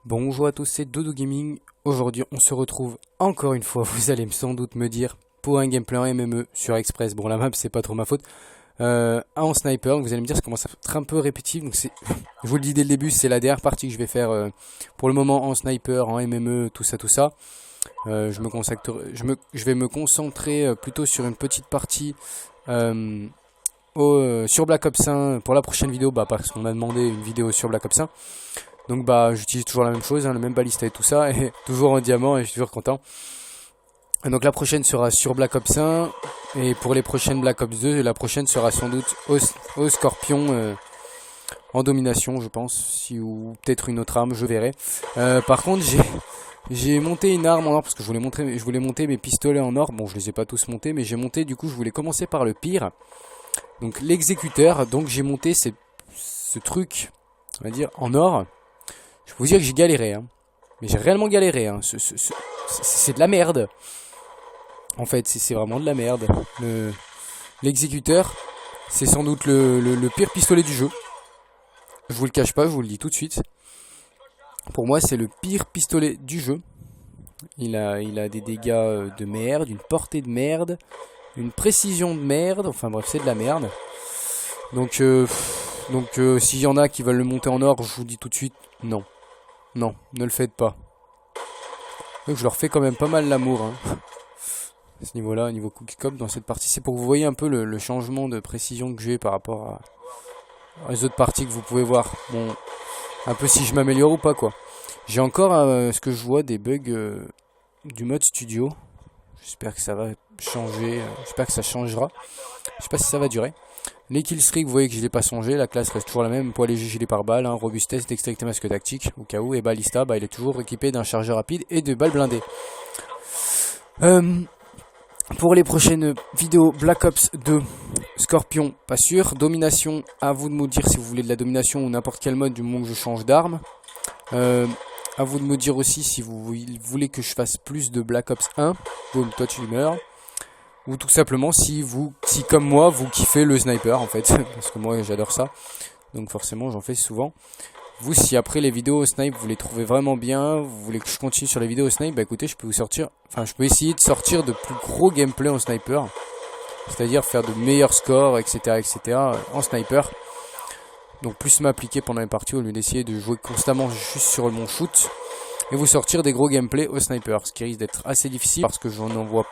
Bonjour à tous, c'est Dodo Gaming. Aujourd'hui, on se retrouve encore une fois, vous allez sans doute me dire, pour un gameplay en MME sur Express. Bon, la map, c'est pas trop ma faute. En sniper, donc vous allez me dire, ça commence à être un peu répétitif. Donc c'est, je vous le dis dès le début, c'est la dernière partie que je vais faire pour le moment en sniper, en MME, tout ça, tout ça. Je vais me concentrer plutôt sur une petite partie sur Black Ops 1 pour la prochaine vidéo, parce qu'on m'a demandé une vidéo sur Black Ops 1. Donc j'utilise toujours la même chose, le même balista et tout ça, et toujours en diamant, et je suis toujours content. Et donc la prochaine sera sur Black Ops 1, et pour les prochaines Black Ops 2, la prochaine sera sans doute au Scorpion en domination, je pense, ou peut-être une autre arme, je verrai. Par contre, j'ai monté une arme en or, parce que je voulais monter mes pistolets en or. Bon, je les ai pas tous montés, mais j'ai monté, du coup, je voulais commencer par le pire. Donc l'exécuteur, donc j'ai monté ce truc, on va dire, en or. Je peux vous dire que j'ai galéré, hein. Mais j'ai réellement galéré, hein. C'est de la merde. En fait, c'est vraiment de la merde. L'exécuteur, c'est sans doute le pire pistolet du jeu. Je vous le cache pas, je vous le dis tout de suite. Pour moi, c'est le pire pistolet du jeu. Il a des dégâts de merde, une portée de merde, une précision de merde. Enfin bref, c'est de la merde. Donc s'il y en a qui veulent le monter en or, je vous dis tout de suite, non. Non, ne le faites pas. Donc je leur fais quand même pas mal l'amour, hein. À ce niveau-là, au niveau cookie cop dans cette partie, c'est pour que vous voyez un peu le changement de précision que j'ai par rapport aux autres parties que vous pouvez voir. Bon, un peu si je m'améliore ou pas, quoi. J'ai encore ce que je vois des bugs du mode studio. J'espère que ça va changer, j'espère que ça changera. Je sais pas si ça va durer. Les killstreaks, vous voyez que je l'ai pas changé, la classe reste toujours la même, poids léger, gilet pare-balles, hein, robustesse, dextérité, masque tactique, au cas où, et balista, il est toujours équipé d'un chargeur rapide et de balles blindées. Pour les prochaines vidéos, Black Ops 2, Scorpion, pas sûr, domination, à vous de me dire si vous voulez de la domination ou n'importe quel mode du moment que je change d'arme. À vous de me dire aussi si vous voulez que je fasse plus de Black Ops 1, boom, toi tu meurs. Ou tout simplement si comme moi vous kiffez le sniper en fait, parce que moi j'adore ça, donc forcément j'en fais souvent. Vous, si après les vidéos au snipe vous les trouvez vraiment bien, vous voulez que je continue sur les vidéos au snipe, écoutez, je peux essayer de sortir de plus gros gameplay en sniper, c'est-à-dire faire de meilleurs scores, etc., en sniper. Donc plus m'appliquer pendant les parties au lieu d'essayer de jouer constamment juste sur mon shoot, et vous sortir des gros gameplays au sniper, ce qui risque d'être assez difficile parce que j'en envoie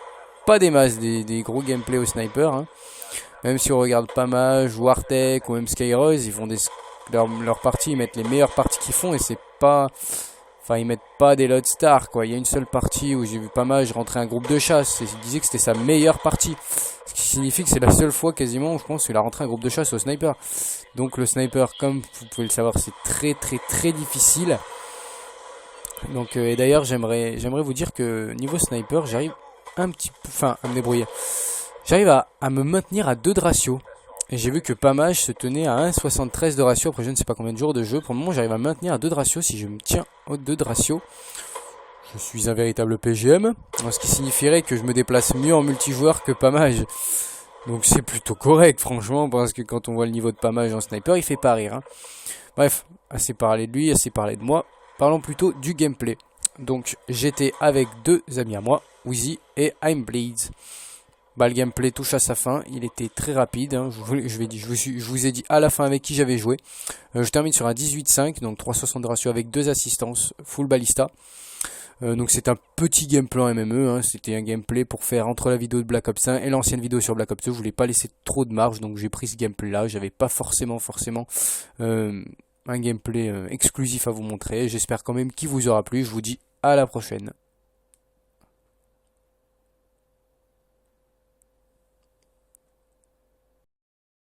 pas des masses des gros gameplays au sniper, hein. Même si on regarde pas mal, Wartech ou même Skyrose, ils font leurs parties, ils mettent les meilleures parties qu'ils font et c'est pas, ils mettent pas des load stars, quoi. Il y a une seule partie où j'ai vu pas mal, je rentrais un groupe de chasse et il disait que c'était sa meilleure partie, ce qui signifie que c'est la seule fois quasiment où je pense qu'il a rentré un groupe de chasse au sniper. Donc le sniper, comme vous pouvez le savoir, c'est très difficile. Donc et d'ailleurs j'aimerais vous dire que niveau sniper, j'arrive un petit peu, à me débrouiller. J'arrive à me maintenir à 2 de ratio. Et j'ai vu que Pamage se tenait à 1,73 de ratio. Après je ne sais pas combien de jours de jeu. Pour le moment j'arrive à me maintenir à 2 de ratio. Si je me tiens aux 2 de ratio, je suis un véritable PGM. Ce qui signifierait que je me déplace mieux en multijoueur que Pamage. Donc c'est plutôt correct franchement. Parce que quand on voit le niveau de Pamage en sniper, il fait pas rire, hein. Bref, assez parlé de lui, assez parlé de moi. Parlons plutôt du gameplay. Donc j'étais avec 2 amis à moi, Wheezy et ImBleeds. Le gameplay touche à sa fin, il était très rapide, hein. Je vous ai dit à la fin avec qui j'avais joué. Je termine sur un 18-5, donc 3,60 de ratio avec 2 assistances, full balista. Donc c'est un petit gameplay en MME, hein. C'était un gameplay pour faire entre la vidéo de Black Ops 1 et l'ancienne vidéo sur Black Ops 2. Je voulais pas laisser trop de marge, donc j'ai pris ce gameplay là. J'avais pas forcément un gameplay exclusif à vous montrer. J'espère quand même qu'il vous aura plu. Je vous dis à la prochaine.